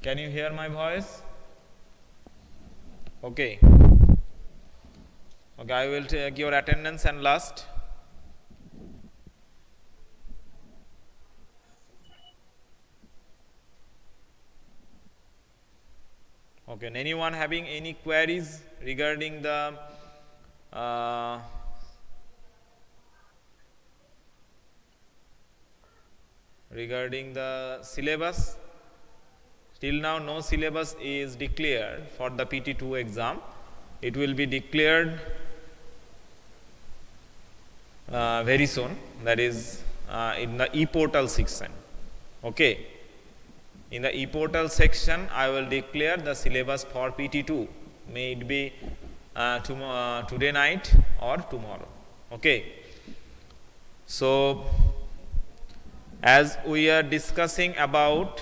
Can you hear my voice? Okay. Okay, I will take your attendance and last. Okay, and anyone having any queries regarding the uh, syllabus? Till now, no syllabus is declared for the PT2 exam. It will be declared very soon, that is in the e-portal section. Okay. In the e-portal section, I will declare the syllabus for PT2. May it be today night or tomorrow. Okay. So, as we are discussing about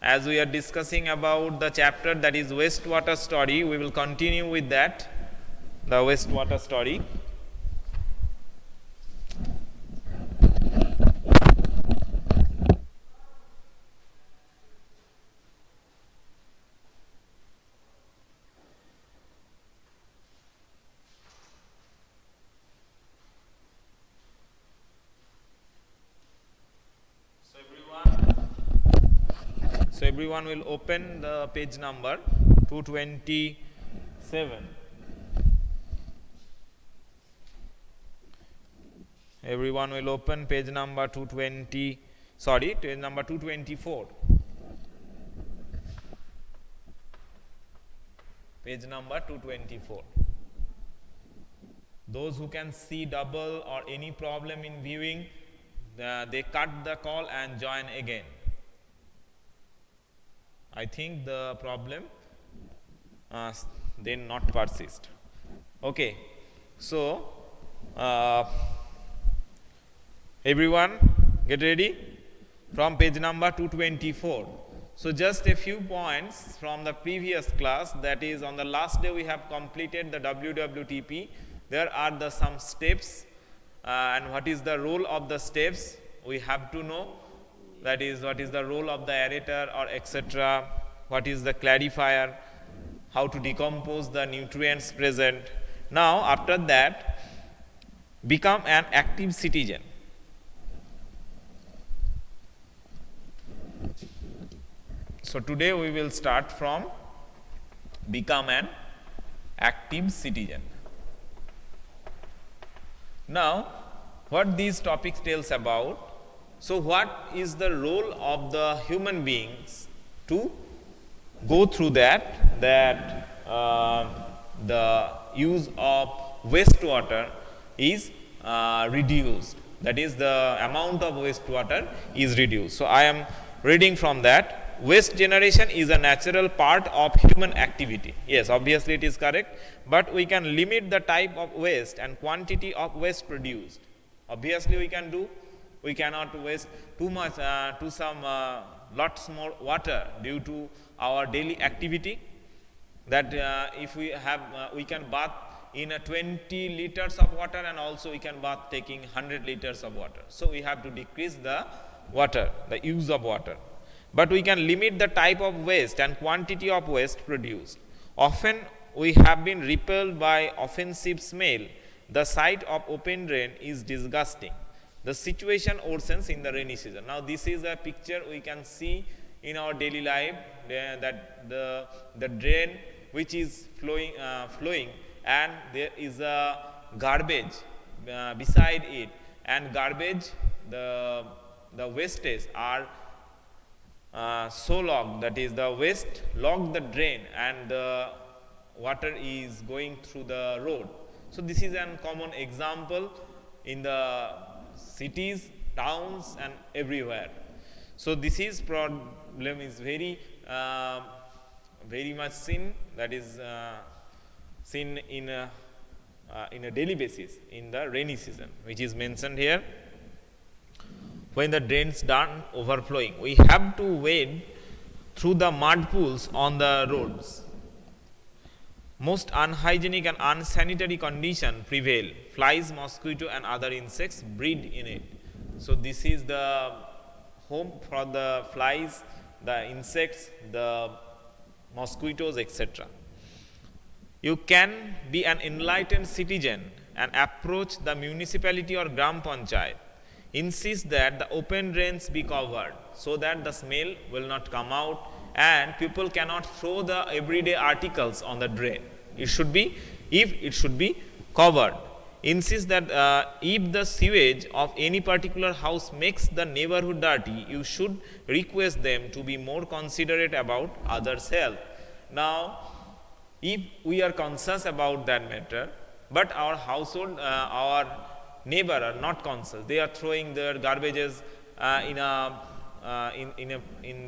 the chapter that is wastewater story, we will continue with that, the wastewater story. So everyone will open the page number 227. Everyone will open page number 224. Page number 224. Those who can see double or any problem in viewing, they cut the call and join again. I think the problem then not persist. Okay, so everyone get ready from page number 224. So just a few points from the previous class, that is on the last day we have completed the WWTP. There are some steps and what is the role of the steps we have to know. That is, what is the role of the aerator or etc., what is the clarifier, how to decompose the nutrients present. Now, after that, become an active citizen. So, today we will start from become an active citizen. Now, what these topics tells about? So, what is the role of the human beings to go through that the use of wastewater is reduced, that is the amount of wastewater is reduced. So, I am reading from that. Waste generation is a natural part of human activity. Yes, obviously it is correct, but we can limit the type of waste and quantity of waste produced. Obviously we can do. We cannot waste too much lots more water due to our daily activity. That if we have, we can bath in 20 liters of water, and also we can bath taking 100 liters of water. So we have to decrease the water, the use of water. But we can limit the type of waste and quantity of waste produced. Often we have been repelled by offensive smell. The sight of open drain is disgusting. The situation worsens in the rainy season. Now, this is a picture we can see in our daily life, that the drain which is flowing, and there is a garbage beside it, and garbage, the wastes are so locked, that is the waste lock the drain and the water is going through the road. So, this is a common example in the cities, towns and everywhere. So, this is problem is very much seen, that is seen in a daily basis in the rainy season, which is mentioned here. When the drains done overflowing, we have to wade through the mud pools on the roads. Most unhygienic and unsanitary condition prevail. Flies, mosquito and other insects breed in it. So, this is the home for the flies, the insects, the mosquitoes, etc. You can be an enlightened citizen and approach the municipality or Gram Panchayat. Insist that the open drains be covered so that the smell will not come out and people cannot throw the everyday articles on the drain. It should be, if it should be covered. Insist that if the sewage of any particular house makes the neighborhood dirty, you should request them to be more considerate about others' health. Now, if we are conscious about that matter, but our household, our neighbor are not conscious, they are throwing their garbages in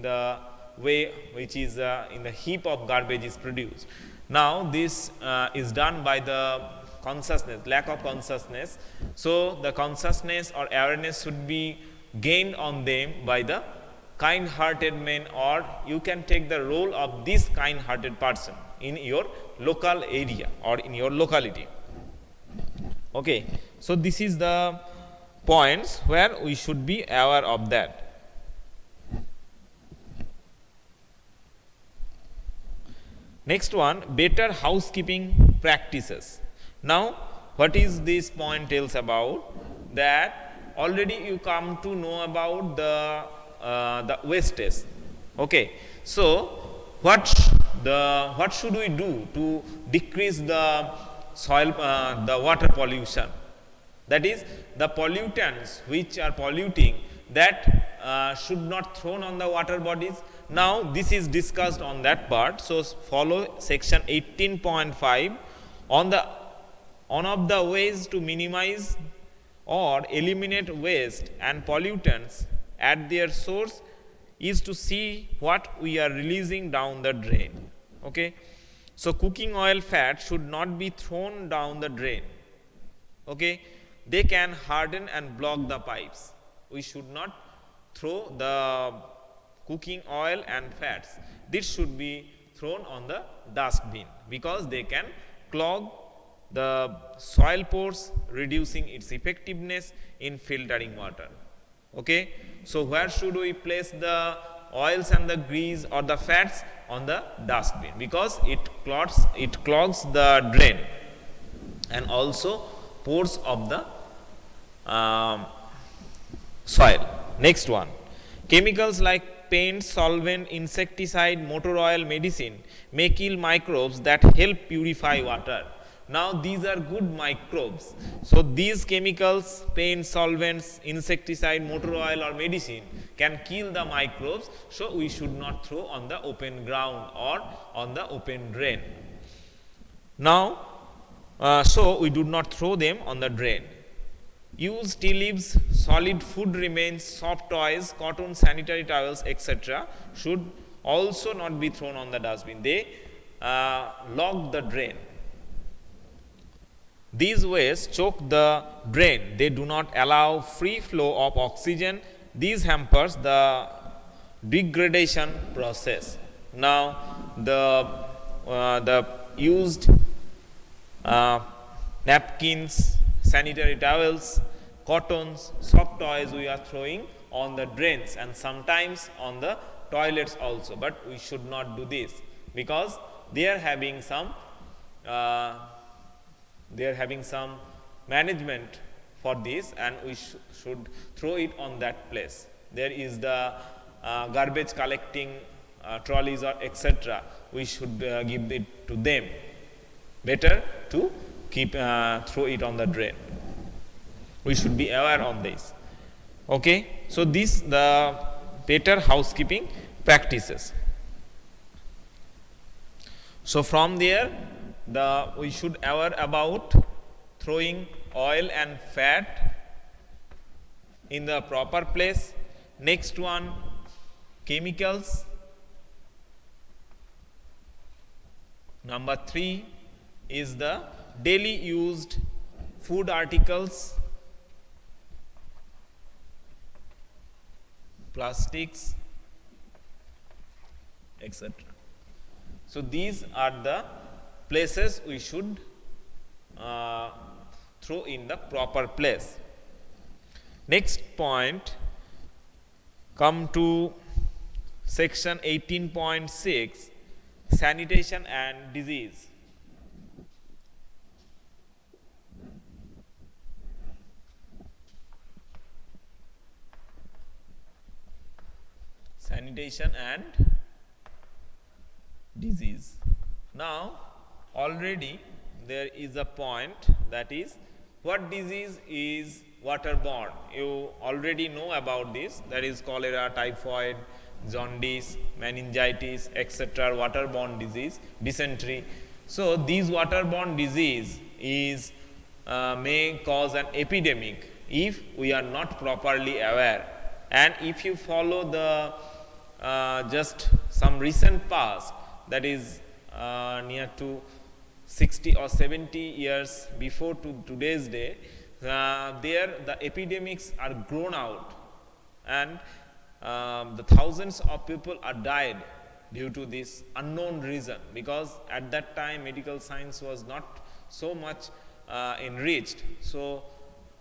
the way which is in the heap of garbage is produced. Now, this is done by the consciousness, lack of consciousness. So, the consciousness or awareness should be gained on them by the kind-hearted man, or you can take the role of this kind-hearted person in your local area or in your locality. Okay, so this is the points where we should be aware of that. Next one, better housekeeping practices. Now, what is this point tells about? That already you come to know about the wastage. Okay, so what should we do to decrease the soil, the water pollution? That is, the pollutants which are polluting, that should not thrown on the water bodies. Now, this is discussed on that part. So, follow section 18.5 on the one of the ways to minimize or eliminate waste and pollutants at their source is to see what we are releasing down the drain. Okay? So, cooking oil, fat should not be thrown down the drain. Okay? They can harden and block the pipes. We should not throw the cooking oil and fats. This should be thrown on the dustbin because they can clog the soil pores, reducing its effectiveness in filtering water. Okay? So, where should we place the oils and the grease or the fats? On the dustbin, because it clogs the drain and also pores of the soil. Next one, chemicals like paint, solvent, insecticide, motor oil, medicine may kill microbes that help purify water. Now, these are good microbes. So, these chemicals, paint, solvents, insecticide, motor oil or medicine can kill the microbes. So, we should not throw on the open ground or on the open drain. Now, so we do not throw them on the drain. Use tea leaves, solid food remains, soft toys, cotton, sanitary towels, etc. should also not be thrown on the dustbin. They log the drain. These waste choke the drain. They do not allow free flow of oxygen. These hampers the degradation process. Now, the used napkins, sanitary towels, cottons, soft toys we are throwing on the drains and sometimes on the toilets also. But we should not do this because they are having some management for this, and we should throw it on that place. There is the garbage collecting trolleys or etc. We should give it to them. Better to keep throw it on the drain. We should be aware on this. Okay, so this the better housekeeping practices. So from there, we should aware about throwing oil and fat in the proper place. Next one, chemicals. Number 3 is the daily used food articles, plastics, etc. So these are the places we should throw in the proper place. Next point, come to section 18.6 sanitation and disease. Sanitation and disease. Now already there is a point, that is what disease is waterborne. You already know about this, that is cholera, typhoid, jaundice, meningitis, etc. waterborne disease, dysentery. So these waterborne disease is may cause an epidemic if we are not properly aware, and if you follow the just some recent past, that is near to 60 or 70 years before to today's day, there the epidemics are grown out, and the thousands of people are died due to this unknown reason, because at that time medical science was not so much enriched. So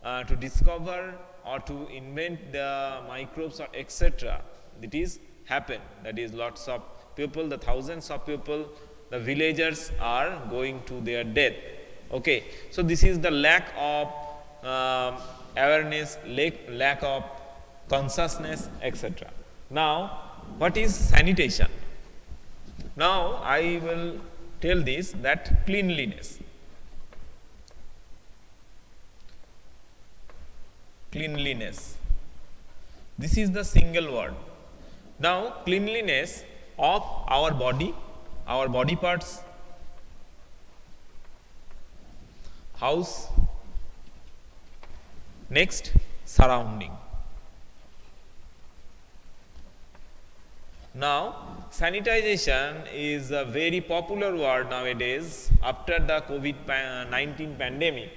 to discover or to invent the microbes or etc., it is happen, that is lots of people, the thousands of people, the villagers are going to their death. Okay, so this is the lack of awareness, lack of consciousness, etc. Now what is sanitation? Now I will tell this, that cleanliness. Cleanliness, this is the single word. Now cleanliness of our body parts, house, next surrounding. Now sanitization is a very popular word nowadays after the COVID-19 pandemic,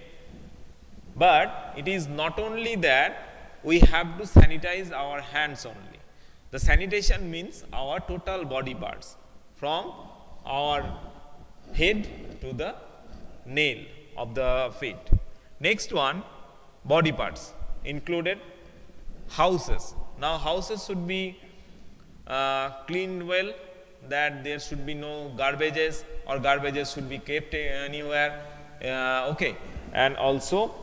but it is not only that we have to sanitize our hands only. The sanitation means our total body parts, from our head to the nail of the feet. Next one, body parts included houses. Now houses should be cleaned well, that there should be no garbages, or garbages should be kept anywhere. Okay, and also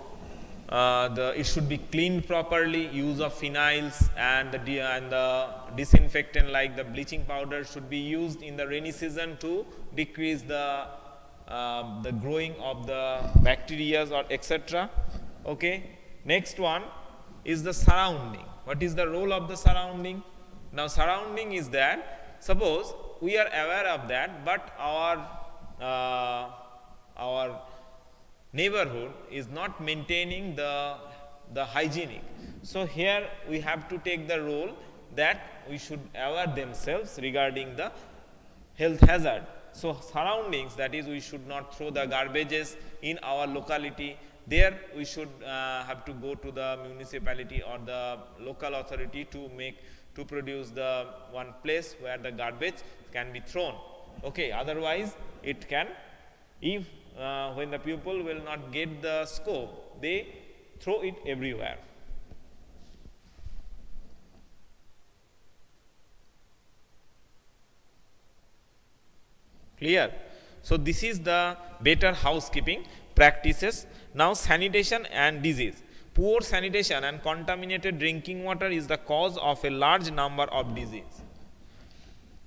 it should be cleaned properly. Use of phenyls and the disinfectant like the bleaching powder should be used in the rainy season to decrease the growing of the bacteria or etc. Okay. Next one is the surrounding. What is the role of the surrounding? Now surrounding is that, suppose we are aware of that, but our neighborhood is not maintaining the hygienic. So here we have to take the role that we should aware themselves regarding the health hazard. So surroundings, that is we should not throw the garbages in our locality. There we should have to go to the municipality or the local authority to produce the one place where the garbage can be thrown. Okay, otherwise it can, if when the people will not get the scope, they throw it everywhere. Clear? So this is the better housekeeping practices. Now sanitation and disease. Poor sanitation and contaminated drinking water is the cause of a large number of disease.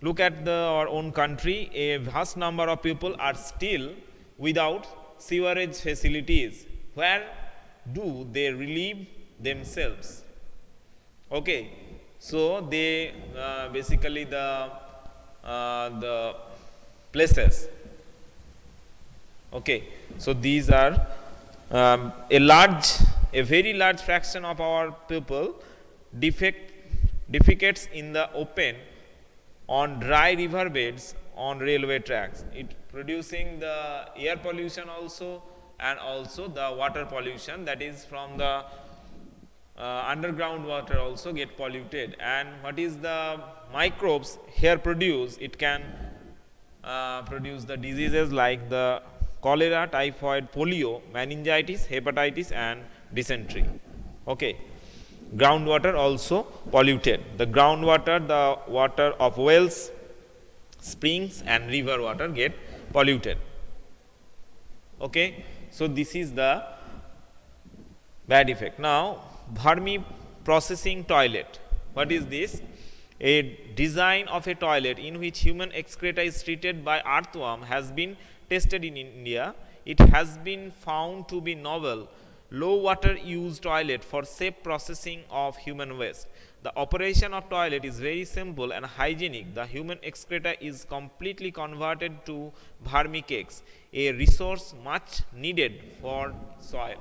Look at our own country. A vast number of people are still without sewerage facilities. Where do they relieve themselves? Okay, so they basically the places. Okay, so these are a very large fraction of our people defecates in the open on dry river beds on railway tracks. It producing the air pollution also, and also the water pollution, that is from the underground water also get polluted. And what is the microbes here produce? It can produce the diseases like the cholera, typhoid, polio, meningitis, hepatitis and dysentery. Okay. groundwater also polluted. The groundwater, the water of wells, springs and river water get polluted. Okay, so this is the bad effect. Now, vermi processing toilet. What is this? A design of a toilet in which human excreta is treated by earthworm has been tested in India. It has been found to be novel, low water use toilet for safe processing of human waste. The operation of toilet is very simple and hygienic. The human excreta is completely converted to vermicakes, a resource much needed for soil.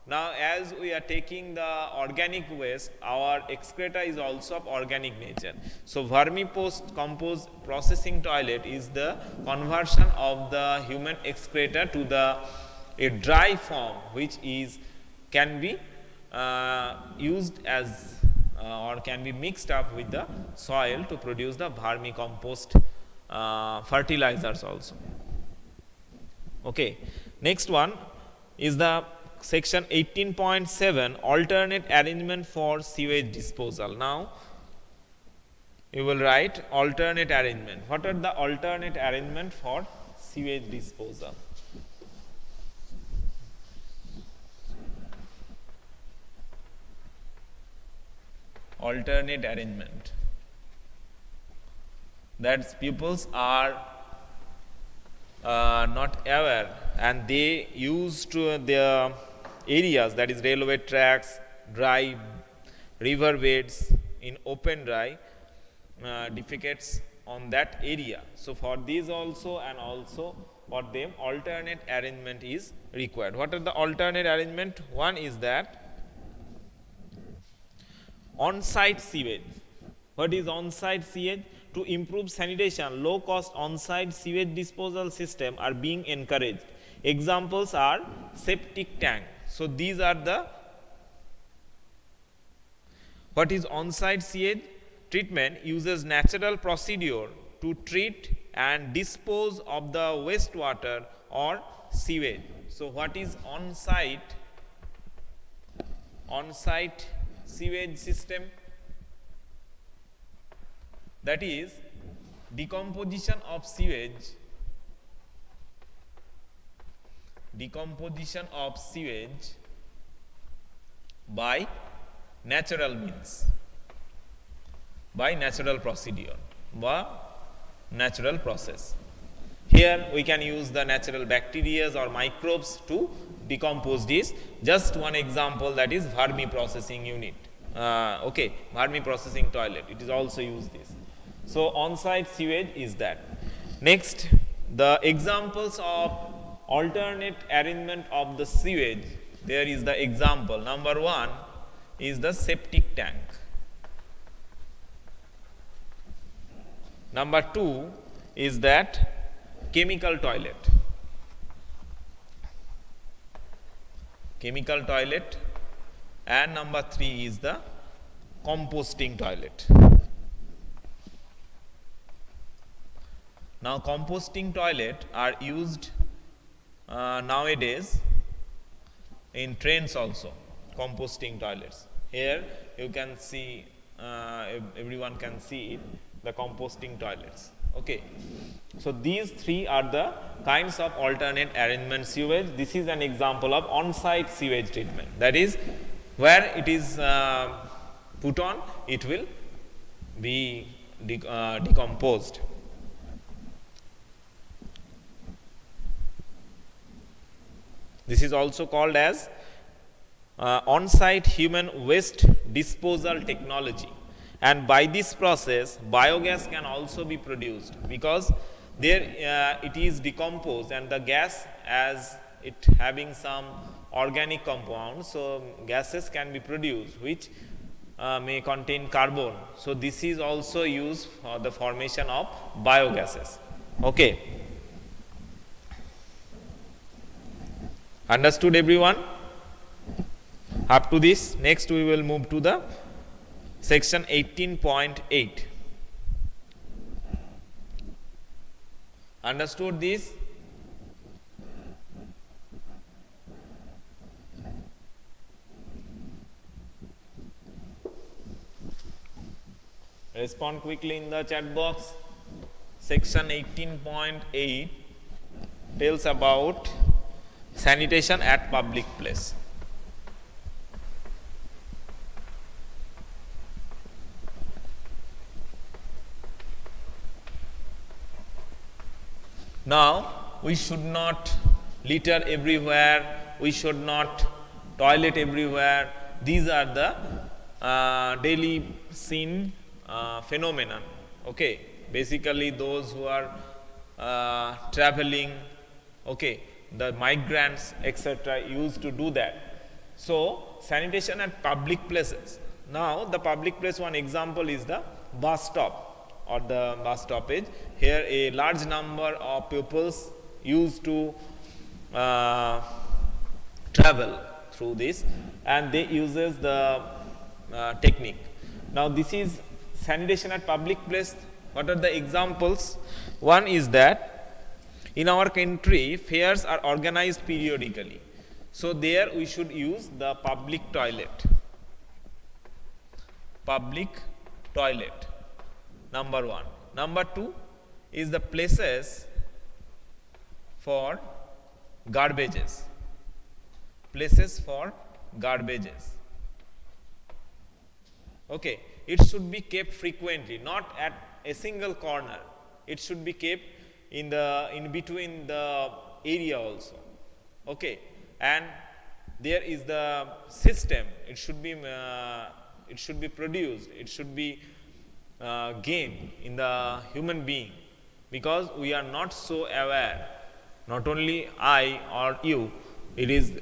Now, as we are taking the organic waste, our excreta is also of organic nature. So, vermicompost processing toilet is the conversion of the human excreta to a dry form, which is can be used as or can be mixed up with the soil to produce the vermicompost fertilizers also. Okay. Next one is the section 18.7 alternate arrangement for sewage disposal. Now, you will write alternate arrangement. What are the alternate arrangement for sewage disposal? Alternate arrangement. That pupils are not aware and they use to their areas, that is railway tracks, dry river beds, in open dry defecates on that area. So, for these also and also for them alternate arrangement is required. What are the alternate arrangement? One is that on-site sewage. What is on-site sewage? To improve sanitation, low-cost on-site sewage disposal system are being encouraged. Examples are septic tank. So, these are the what is on-site sewage treatment uses natural procedure to treat and dispose of the wastewater or sewage. So, what is on-site sewage system? That is decomposition of sewage by natural means, by natural procedure, by natural process. Here we can use the natural bacteria or microbes to decompose this. Just one example, that is vermi processing unit. Vermi processing toilet, it is also used this. So, on-site sewage is that. Next, the examples of alternate arrangement of the sewage, there is the example. Number one is the septic tank. Number two is that chemical toilet. And number three is the composting toilet. Now, composting toilet are used nowadays in trains also, composting toilets. Here you can see, everyone can see it, the composting toilets. Okay. So, these three are the kinds of alternate arrangement sewage. This is an example of on-site sewage treatment. That is, where it is put on, it will be decomposed. This is also called as on-site human waste disposal technology, and by this process biogas can also be produced, because there it is decomposed and the gas, as it having some organic compounds, so gases can be produced which may contain carbon. So, this is also used for the formation of biogases. Okay. Understood everyone? Up to this, next we will move to the section 18.8. Understood this? Respond quickly in the chat box. Section 18.8 tells about sanitation at public place. Now, we should not litter everywhere, we should not toilet everywhere. These are the daily seen phenomenon. Okay, basically those who are traveling, okay, the migrants, etc., used to do that. So, sanitation at public places. Now, the public place, one example is the bus stop or the bus stoppage. Here a large number of pupils used to travel through this, and they uses the technique. Now this is sanitation at public place. What are the examples? One is that in our country fairs are organized periodically. So there we should use the public toilet. Public toilet. Number one. Number two is the places for garbages. Places for garbages. Okay, it should be kept frequently, not at a single corner. It should be kept in between the area also. Okay, and there is the system. It should be produced. It should be gained in the human being, because we are not so aware. Not only I or you. It is,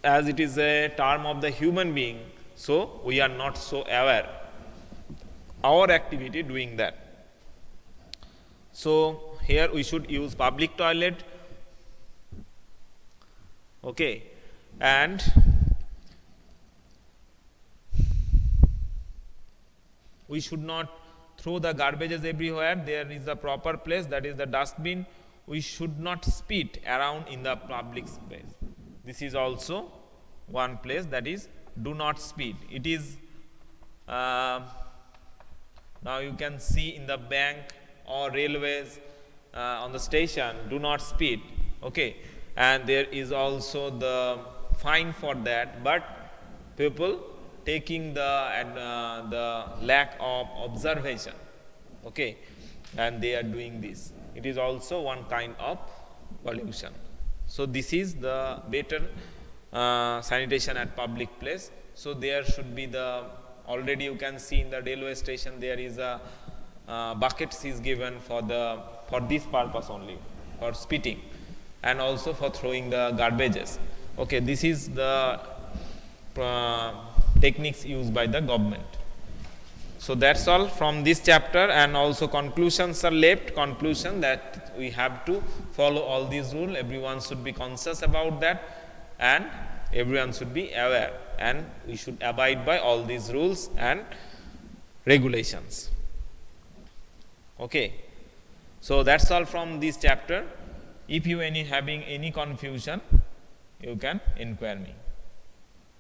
as it is a term of the human being, so we are not so aware our activity doing that. So here we should use public toilet, okay, and we should not throw the garbages everywhere. There is a proper place, that is the dustbin. We should not spit around in the public space. This is also one place, that is do not spit. It is now you can see in the bank or railways on the station, do not spit. Okay, and there is also the fine for that, but people taking the lack of observation, okay, and they are doing this. It is also one kind of pollution. So this is the better sanitation at public place. So there should be already you can see in the railway station there is a buckets is given for this purpose only, for spitting, and also for throwing the garbages. Okay, this is the techniques used by the government. So that's all from this chapter, and also conclusions are left. Conclusion that we have to follow all these rules. Everyone should be conscious about that, and everyone should be aware, and we should abide by all these rules and regulations. Okay, so that's all from this chapter. If you having any confusion, you can inquire me.